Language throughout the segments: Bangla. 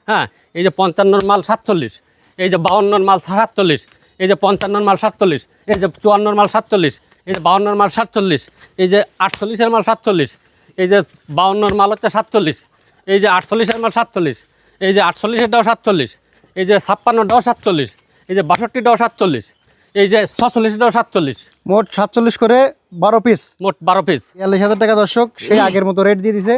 হ্যাঁ, এই যে 55 মাল 47, এই যে 52 মাল 47, এই যে 55 মাল 47, এই যে 54 মাল 47, এই যে 52 মাল 47, এই যে 48 মাল 47, এই যে 52 মাল হচ্ছে 47, এই যে 48 মাল 47, এই যে 48টাও 47, এই যে 56টাও 47, এই যে 62টাও 47, এই যে 46টাও 47, মোট 47 করে 12 পিস, মোট 12 পিস। ৪০,০০০ টাকা দর্শক, সেই আগের মতো রেট দিয়ে দিছে।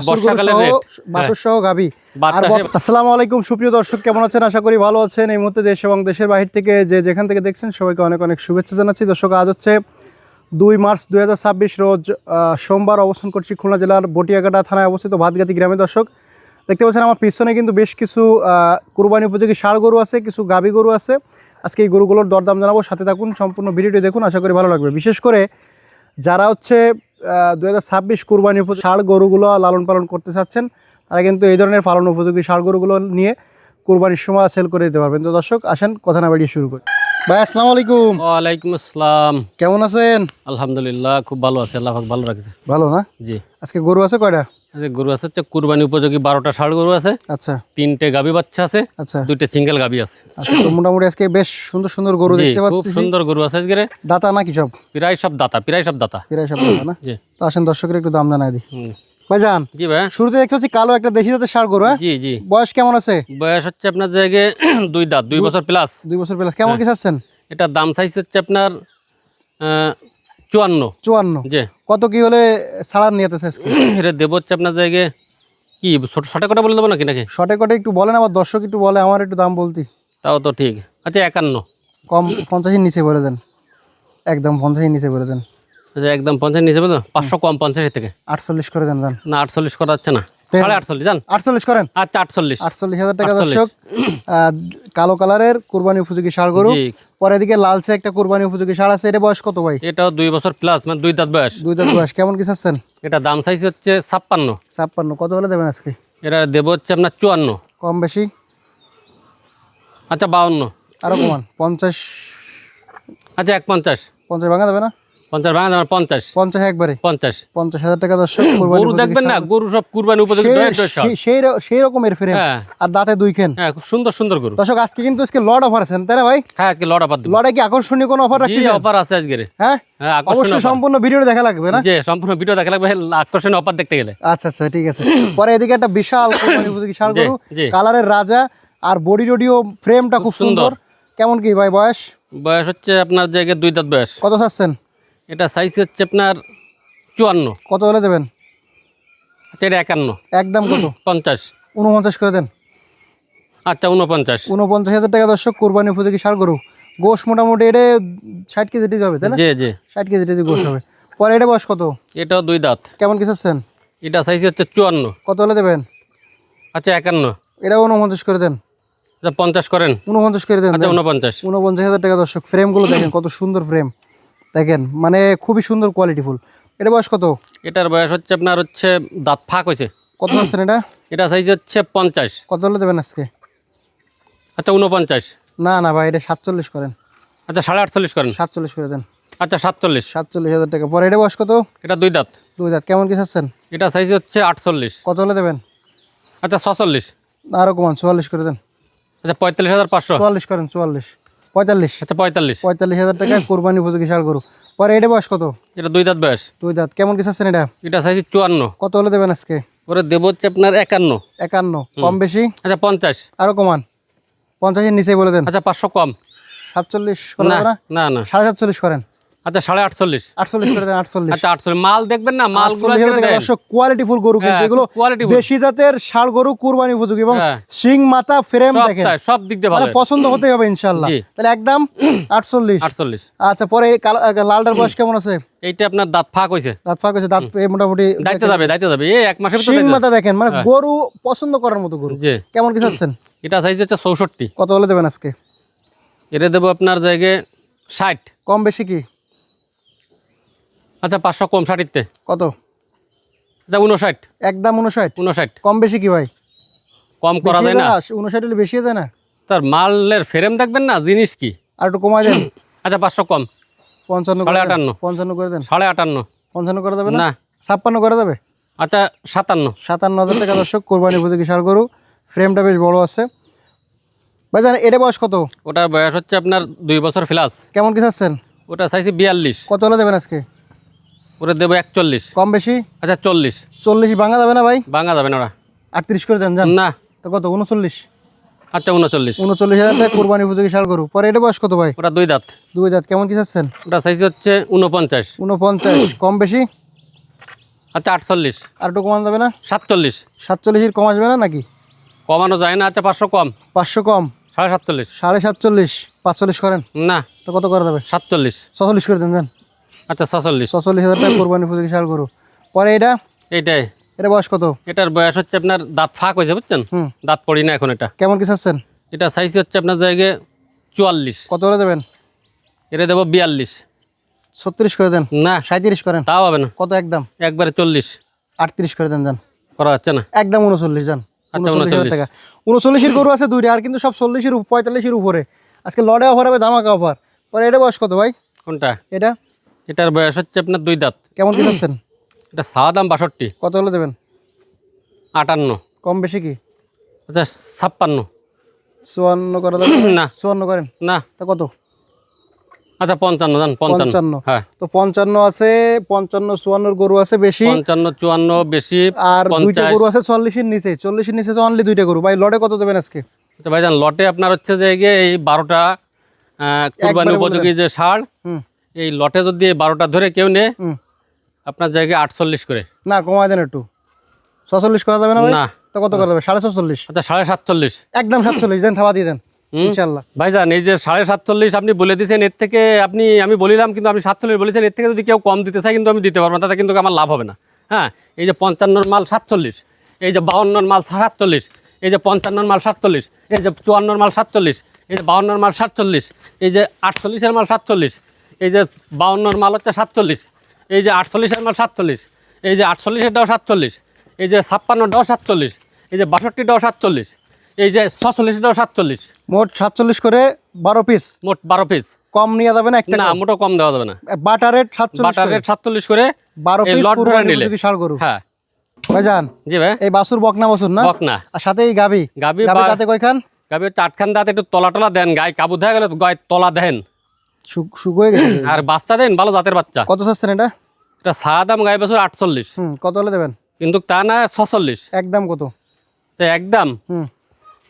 বর্ষাকালের রেট, বাছুর সহ গাভী। বাতাসে। আসসালামু আলাইকুম সুপ্রিয় দর্শক, কেমন আছেন? আশা করি ভালো আছেন। এই মুহূর্তে দেশ এবং দেশের বাহির থেকে যেখান থেকে দেখছেন সবাইকে অনেক অনেক শুভেচ্ছা জানাচ্ছি। দর্শক, আজ হচ্ছে 2 মার্চ 2026 রোজ সোমবার। অবস্থান করছি খুলনা জেলার বটিয়াঘাটা থানায় অবস্থিত ভাতগাতি গ্রামে। দর্শক, দেখতে পাচ্ছেন আমার পিছনে কিন্তু বেশ কিছু কুরবানি উপযোগী ষাঁড় গরু আছে, কিছু গাভী গরু আছে। আজকে এই গরুগুলোর দরদাম জানাবো, সাথে থাকুন, সম্পূর্ণ ভিডিওটি দেখুন, আশা করি ভালো লাগবে। বিশেষ করে যারা হচ্ছে 2026 কুরবানি উপযোগী ষাঁড় গরুগুলো লালন পালন করতে চাচ্ছেন, তারা কিন্তু এই ধরনের পালন উপযোগী ষাঁড় গরুগুলো নিয়ে কুরবানির সময় সেল করে দিতে পারবেন। তো দর্শক, আসেন কথা না বাড়িয়ে শুরু করি। ভাই আসসালামু আলাইকুম। ওয়ালাইকুম আসসালাম। কেমন আছেন? আলহামদুলিল্লাহ, খুব ভালো আছে, আল্লাহ পাক ভালো রাখছে। ভালো না? জি। আজকে গরু আছে কয়টা? আজকে গরু আছে হচ্ছে কুরবানি উপযোগী 12টা ষাঁড় গরু আছে, আচ্ছা 3টে গাভী বাচ্চা আছে, আচ্ছা 2টে সিঙ্গেল গাভী আছে। আচ্ছা, তো মোটামুটি আজকে বেশ সুন্দর সুন্দর গরু জি, দেখতে খুব পাচ্ছি। সুন্দর গরু আছে আজকে। দাতা নাকি সব? প্রায় সব দাতা, প্রায় সব দাতা। প্রায় সব দাতা না? জি। তো আসেন দর্শকের একটু দাম জানাই দিই। ভাইজান, জি ভাই। শুরুতে দেখতে পাচ্ছি কালো একটা দেশি জাতের ষাঁড় গরু। হ্যাঁ, জি জি। বয়স কেমন আছে? বয়স হচ্ছে আপনার জায়গায় 2 দাঁত, 2 বছর প্লাস। 2 বছর প্লাস। কেমন কি চাচ্ছেন? এটা দাম চাইছে হচ্ছে আপনার 54। 54। জি। কত কি হলে ছাড়ার নিয়েছে আজকে? এটা দেব হচ্ছে আপনার জায়গায় কি ছোট শর্টে কথা বলে দেবো নাকি নাকি? শর্টে কটে একটু বলেন, আমার দর্শক একটু বলে, আমার একটু দাম বলতি। তাও তো ঠিক। আচ্ছা 51। কম 50-এর নিচে বলে দেন, একদম 50-এর নিচে বলে দেন। আচ্ছা একদম 50 নিচে বলো, 500 কম 50 থেকে। 48 করে দেন। না 48 করা যাচ্ছে না, 48.5 জান। 48 করেন। আচ্ছা 48। 48,000 টাকা 48 দর্শক। কালো কালারের কুরবানি উপযোগী ষাঁড় গরু। জি। পরে এদিকে লালচে একটা কুরবানি উপযোগী ষাঁড় আছে। এটা বয়স কত ভাই? এটাও 2 বছর প্লাস, মানে 2 দাঁত বয়স। 2 দাঁত বয়স। কেমন কি চাচ্ছেন? এটা দাম চাইছে হচ্ছে 56। 56। কত হলে দেবেন আজকে? এটা দেব হচ্ছে আপনার 54। কম বেশি? আচ্ছা 52। আরো কমান। 50। আচ্ছা 150। 50 ভাঙা যাবে না? 50 ভাঙা যাবে, 50। 50 একবারে। 50। 50,000 টাকা দর্শক। গরু দেখবেন না, গরু সব কুরবানি উপযোগী সেই রকমের ফ্রেম হ্যাঁ আর দাঁতে 2 খেন। হ্যাঁ, খুব সুন্দর সুন্দর গরু। দর্শক, আজকে কিন্তু লট অফার আছেন, তাই না ভাই? হ্যাঁ, আজকে লট অফার দেব। লটে কি আকর্ষণীয় কোনো অফার জি, রাখতেছেন? অফার আছে আজকে। হ্যাঁ হ্যাঁ, অবশ্যই সম্পূর্ণ ভিডিওটা দেখা লাগবে না? জি, সম্পূর্ণ ভিডিও দেখা লাগবে আকর্ষণীয় অফার দেখতে গেলে। আচ্ছা আচ্ছা, ঠিক আছে। পরে এদিকে একটা বিশাল কুরবানি উপযোগী ষাঁড় জি, গরু, জি। কালারের রাজা, আর বডি টডিও ফ্রেমটা খুব সুন্দর। কেমন কি ভাই বয়স? বয়স হচ্ছে আপনার জায়গায় 2 দাঁত বয়স। কত চাচ্ছেন? এটা সাইজ হচ্ছে আপনার 54। কত হলে দেবেন? আচ্ছা এটা 51। একদম কত? 50। 49 করে দেন। আচ্ছা 49। 49,000 টাকা দর্শক, কুরবানি উপযোগী ষাঁড় গরু। গোশ মোটামুটি এটা 60 কেজি হবে, তাই না? জি জি। 60 কেজি গোশ হবে। পরে এটা বয়স কত? এটাও 2 দাঁত। কেমন কি চাচ্ছেন? এটা সাইজ হচ্ছে 54। কত হলে দেবেন? আচ্ছা 51। এটা 49 করে দেন। আচ্ছা 50 করেন। 49 করে দেন। আচ্ছা 49। 49,000 টাকা দর্শক। ফ্রেমগুলো দেখেন কত সুন্দর ফ্রেম, দেখেন মানে খুবই সুন্দর কোয়ালিটিফুল। এটা বয়স কত? এটার বয়স হচ্ছে আপনার হচ্ছে দাঁত ফাঁক হয়েছে। কত চাচ্ছেন এটা? এটা সাইজ হচ্ছে 50। কত হলে দেবেন আজকে? আচ্ছা 49। না না ভাই, এটা 47 করেন। আচ্ছা 48.5 করেন। 47 করে দেন। আচ্ছা 47। 47,000 টাকা। পরে এটা বয়স কত? এটা 2 দাঁত। 2 দাঁত। কেমন কি চাচ্ছেন? এটা সাইজ হচ্ছে 48। কত হলে দেবেন? আচ্ছা 46। আরো কমান, 44 করে দেন। আচ্ছা 45,500। 44 করেন। 44। 45। আচ্ছা 45। 45,000 টাকা কুরবানি উপযোগী ষাঁড় গরু। পরে এটা বয়স কত? এটা 2 দাঁত বয়স। 2 দাঁত। কেমন কি চাচ্ছেন এটা? এটা সাইজ 54। কত হলে দেবেন আজকে? ওরে দেব হচ্ছে আপনার 51। 51। কম বেশি? আচ্ছা 50। আরো কমান। 50-এর নিচে বলে দেন। আচ্ছা 500 কম। 47 করা না যাবে না? না না। 47.5 করেন। আচ্ছা 48.5। 48 করে দেন। 48। আচ্ছা 48। মাল দেখবেন না, মালগুলো 48,000 টাকা দর্শক। কোয়ালিটিফুল গরু কিন্তু হ্যাঁ, এগুলো, qualityful। দেশি জাতের ষাঁড় গরু, কুরবানি উপযোগী এবং হ্যাঁ। শিং মাথা ফ্রেম দেখেন, সব দিক দিয়ে ভালো। মানে পছন্দ হতেই হবে ইনশাআল্লাহ। জি। তাহলে একদম 48। 48। আচ্ছা, পরে এই লালটার বয়স কেমন আছে? এইটা আপনার দাঁত ফাঁক হয়েছে। দাঁত ফাঁক হয়েছে, দাঁত মোটামুটি দাইতে যাবে এই 1 মাসের ভিতরে শিং দাইতে মাথা দেখেন, মানে হ্যাঁ। গরু পছন্দ করার মতো গরু। জি। কেমন কি চাচ্ছেন? এটা সাইজ হচ্ছে 64। কত হলে দেবেন আজকে? এটা দেবো আপনার জায়গায় 60। কম বেশি কি? আচ্ছা 500 কম 60-তে। কত? আচ্ছা 59। একদম 59। 59। কম বেশি কি ভাই? কম করা যায় না। 59 হলে বেশি যায় না? তার মালের ফ্রেম দেখবেন না, জিনিস কি। আর একটু কমাই দেন। আচ্ছা 500 কম। 55 করে দেন। 55 করে দেন। 58.5। 55 করে দেবে না? না। 56 করে দেবে? আচ্ছা 57। 57,000 টাকা দর্শক, কোরবানি উপযোগী ষাঁড় গরু, ফ্রেমটা বেশ বড় আছে। ভাইজান এটা বয়স কত? ওটার বয়স হচ্ছে আপনার 2 বছর প্লাস। কেমন কি চাচ্ছেন? ওটা চাইছি 42। কত হলে দেবেন আজকে? ওটা দেবো 41। কম বেশি? আচ্ছা 40। 40 ভাঙা যাবে না ভাই? ভাঙা যাবে না ওরা। 38 করে দেন যান। না। তো কত? 39। আচ্ছা 39। 39,000 টাকা কোরবানি উপযোগী ষাঁড় গরু। পরে এটা বয়স কত ভাই? ওটা 2 দাঁত। 2 দাঁত। কেমন কি চাচ্ছেন? ওটা চাইছি হচ্ছে 49। 49। কম বেশি? আচ্ছা 48। আর একটু কমান যাবে না? 47। 47 কম আসবে না নাকি? কমানো যায় না। আচ্ছা 500 কম। 500 কম? 47.5। 47.5। 45 করেন। না। তো কত করা যাবে? 47। 46 করে দেন যান। আচ্ছা 46। 46,000 টাকা কোরবানি উপযোগী ষাঁড় গরু। পরে এটা এইটাই। এটা বয়স কত? এটার বয়স হচ্ছে আপনার দাঁত ফাঁক হয়েছে বুঝছেন, হুম। দাঁত পড়ি না এখন। এটা কেমন কি চাচ্ছেন? এটা সাইজ হচ্ছে আপনার জায়গায় 44। কত হলে দেবেন? এটা দেবো 42। 36 করে দেন। না 37 করেন। তাও হবে না। কত একদম? একবারে 40 38 করে দেন যান। করা যাচ্ছে না। একদম 39 যান। আচ্ছা, 39,000 টাকা। 39-এর গরু আছে দুইটা, আর কিন্তু সব 40-এর 45-এর উপরে। আজকে লড়ে অফার হবে, ধামাকা অফার। পরে এটা বয়স কত ভাই? কোনটা? এটা এটার বয়স হচ্ছে আপনার 2 দাঁত। কেমন কি চাচ্ছেন? এটা সাদা দাম 62। কত হলে দেবেন? 58। কম বেশি কি? আচ্ছা 56। 54 করা যাবে? না 54 করেন। না। তা কত? আচ্ছা 55 জান। 55। হ্যাঁ তো 55 আছে, 55-54 গরু আছে বেশি, 55-54 বেশি। আর দুইটা 50। গরু আছে 40-এর নিচে। 40-এর নিচে তো অনলি দুইটা গরু। ভাই লড়ে কত দেবেন আজকে? আচ্ছা ভাইজান, লটে আপনার হচ্ছে যে এই 12টা কুরবানি একবারে বলে উপযোগী যে ষাঁড়, হুম এই লটে যদি এই 12টা ধরে কেউ নেয় হুম। আপনার জায়গায় 48 করে। না কমায় দেন একটু। 46 করা যাবে না ভাই? না। তো কত করা যাবে? 47.5। আচ্ছা 47.5। একদম 47 দেন, থাবা দিয়ে দেন হুম। ইনশাআল্লাহ। ভাইজান এই যে 47.5 আপনি বলে দিয়েছেন, এর থেকে আমি বলিলাম কিন্তু আপনি 47 বলেছেন, এর থেকে যদি কেউ কম দিতে চায় কিন্তু আমি দিতে পারবো না, তাতে কিন্তু আমার লাভ হবে না। হ্যাঁ, এই যে 55-র মাল 47, এই যে 52-র মাল 47, এই যে 55-র মাল 47, এই যে 54-র মাল 47, এই যে 52-র মাল 47, এই যে 48-এর মাল 47, এই যে 52-র মাল হচ্ছে 47, এই যে 48-এর মাল 47, এই যে 48-এরটাও 47, এই যে 56-টাও 47, এই যে 62-টাও 47, এই যে 46-টাও 47, মোট 47 করে 12 পিস। মোট 12 পিস। কম নিয়ে যাবে না একটা? না, মোটো কম দেওয়া যাবে না। বাটার রেট 47 বাটার করে। রেট 47 করে 12 এই পিস লট ধরে কুরবানি নিলে। উপযোগী ষাঁড় গরু। হ্যাঁ ভাইজান জি ভাই। এই বাছুর বকনা বাছুর না? বকনা। আর সাথে এই গাবি। গাবি গাবি বা- তাতে কয়খান? গাবি হচ্ছে 8খান দাঁত, একটু তলা টলা দেন, গায়ে কাবু দেখা গেলে গায়ে তলা দেন, শুকিয়ে গেছে। আর বাচ্চা দেন ভালো জাতের বাচ্চা। কত চাচ্ছেন এটা? এটা সাদা দাম গায়ে বছর 48, কত হলে দেবেন? কিন্তু তা না 46। একদম কত? তো একদম হুম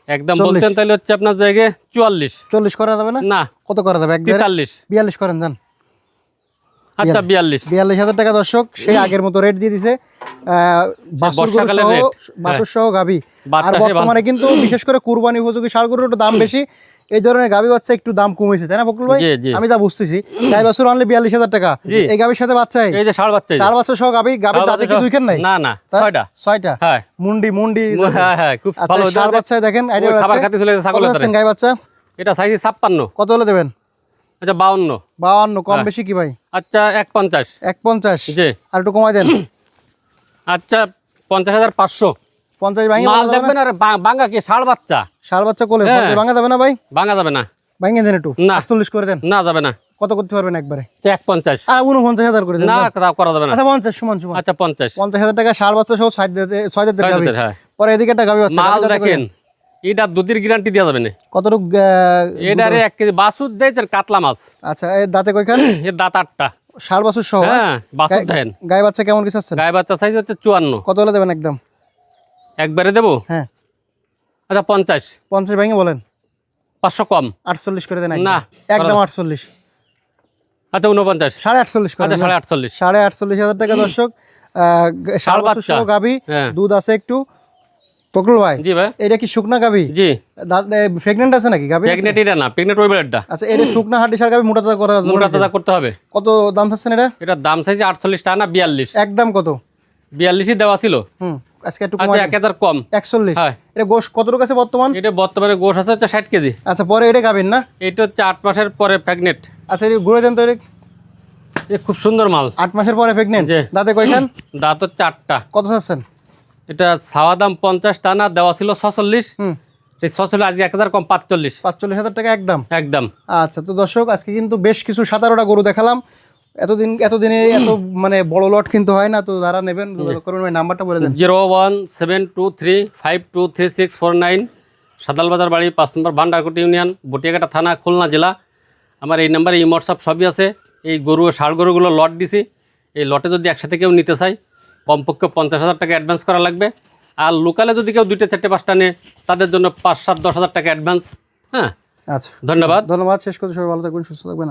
একদম 40 বলতেন তাহলে হচ্ছে আপনার জায়গায় 44। 40 করা যাবে না? না কত করা যাবে? 43। 42 করেন যান। আচ্ছা 42। 42,000 টাকা দর্শক, সেই আগের মতো রেট দিয়ে দিছে। বাছুর গরু বর্ষাকালের সহ, rate। বাছুর সহ গাবি। বাচ্চা আর সে বর্তমানে কিন্তু বিশেষ করে কুরবানি উপযোগী ষাঁড় গরুর একটু দাম বেশি, এই ধরনের গাবি বাচ্চা একটু দাম কমেছে, তাই না ফকরুল ভাই? জি, জি। আমি যা বুঝতেছি, গাই বাছুর অনলি 42,000 টাকা। জি। এই গাবির সাথে বাচ্চাই এই যে ষাঁড় বাচ্চা, এই যে। 4 বছর সহ গাবি। গাবির ষাঁড় দাঁতে বাচ্চা কি দুইখান নাই? না না 6টা। 6টা। হ্যাঁ মুন্ডি মুন্ডি। হ্যাঁ হ্যাঁ, খুব আচ্ছা, ভালো। ষাঁড় বাচ্চায় দেখেন আইডিয়া ওই খাবার আছে। খাতে চলে গেছে কত ছাগলের যাচ্ছেন ধারে। গাই বাচ্চা? এটা সাইজ 56। কত হলে দেবেন? আচ্ছা 52। 52। কম হ্যাঁ। বেশি কি ভাই? আচ্ছা 150। 150। জি। আর একটু কমাই দেন। আচ্ছা 50,500। 50 ভাঙে মাল দেখবেন। আর বাঙ্গা কি ষাঁড় বাচ্চা, ষাঁড় বাচ্চা কোলে হ্যাঁ। 50 ভাঙা যাবে না ভাই? ভাঙা যাবে না। ভাঙে দেন একটু। না। 48 করে দেন। না যাবে না। কত করতে পারবেন একবারে? 150। 49,000 করে দেন। না তা করা যাবে না। আচ্ছা 50 সমান সমান। আচ্ছা 50। 50,000 টাকা ষাঁড় বাচ্চা সহ 6 দাঁতের ছয় গাবি। দাঁতের, হ্যাঁ। পরে এদিকে একটা গাবি বাচ্চা। মাল গাবি দাঁতে দেখেন, কয়খান? এটা দুধের গ্যারান্টি দেওয়া যাবে না। কতটুকু এটারে 1 কেজি বাছুর দিয়েছেন কাতলা মাছ, আচ্ছা এর দাঁতে কয়খান? এর দাঁত 8টা। ষাঁড় বাছুর সহ? হ্যাঁ বাছুর দেন। গাই বাচ্চা কেমন কিছু আছে? গায়ে বাচ্চা সাইজ হচ্ছে 54। কত হলে দেবেন একদম? একবারে দেবো। হ্যাঁ আচ্ছা 50। 50 ভেঙে বলেন। 500 কম। 48 করে দেন না। একদম 48। আচ্ছা 49। 48.5 করে আচ্ছা দেন। 48.5। 48,000 টাকা দর্শক। ষাঁড় বাছুর সহ বাচ্চা। গাবি, হ্যাঁ। দুধ আছে একটু। ফকরুল ভাই জি ভাই। এটা কি শুকনা গাবি? জি। প্রেগনেন্ট আছে নাকি গাবি? প্রেগনেন্ট এটা না, প্রেগনেন্ট ওই বেলারটা। আচ্ছা এটা শুকনা হাড্ডি ষাঁড় গাবি, মোটা তাজা করা যাবে মোটা নাকি? তাজা করতে হবে। কত দাম চাচ্ছেন এটা? এটার দাম চাইছে 48 টাকা না 42। একদম কত? 42ই দেওয়া ছিল। আজকে একটু আচ্ছা কমাই 1000 কম। 41। হ্যাঁ। এটা গোশ কতটুকু আছে বর্তমান? এটা বর্তমানে গোশ আছে হচ্ছে 60 কেজি। আচ্ছা পরে এটা গাবেন না? এটা হচ্ছে 8 মাসের পরে প্রেগনেন্ট। আচ্ছা এটা ঘুরে দেন তো। এটা এ খুব সুন্দর মাল। 8 মাসের পরে প্রেগনেন্ট। জি। দাঁতে কয়খান? দাঁত হচ্ছে 8টা। কত চাচ্ছেন? এটা ছাওয়া দাম 50 টাকা না, দেওয়া ছিল 46। সেই 46 আজকে 1000 কম 45। 45,000 টাকা একদম। একদম। আচ্ছা তো দর্শক আজকে কিন্তু বেশ কিছু 17টা গরু দেখালাম। এতদিনে এত মানে বড় লট কিন্তু হয় না, তো যারা নেবেন যোগাযোগ করবেন। ভাই নাম্বারটা বলে দেন। 01723523649, সাদালবাজার বাড়ি, 5 নম্বর ভান্ডারকুটি ইউনিয়ন, বটিয়াঘাটা থানা, খুলনা জেলা। আমার এই নাম্বারে এই হোয়াটসঅ্যাপ সবই আছে। এই ষাঁড় গরুগুলো লট দিছি। এই লটে যদি একসাথে কেউ নিতে চায় কমপক্ষে 50,000 টাকা অ্যাডভান্স করা লাগবে। আর লোকালে যদি কেউ 2টা 4টে 5টা নেয় তাদের জন্য 5, 7, 10,000 টাকা অ্যাডভান্স। হ্যাঁ, আচ্ছা, ধন্যবাদ। ধন্যবাদ। শেষ করতে সবাই ভালো থাকবেন, সুস্থ থাকবেন।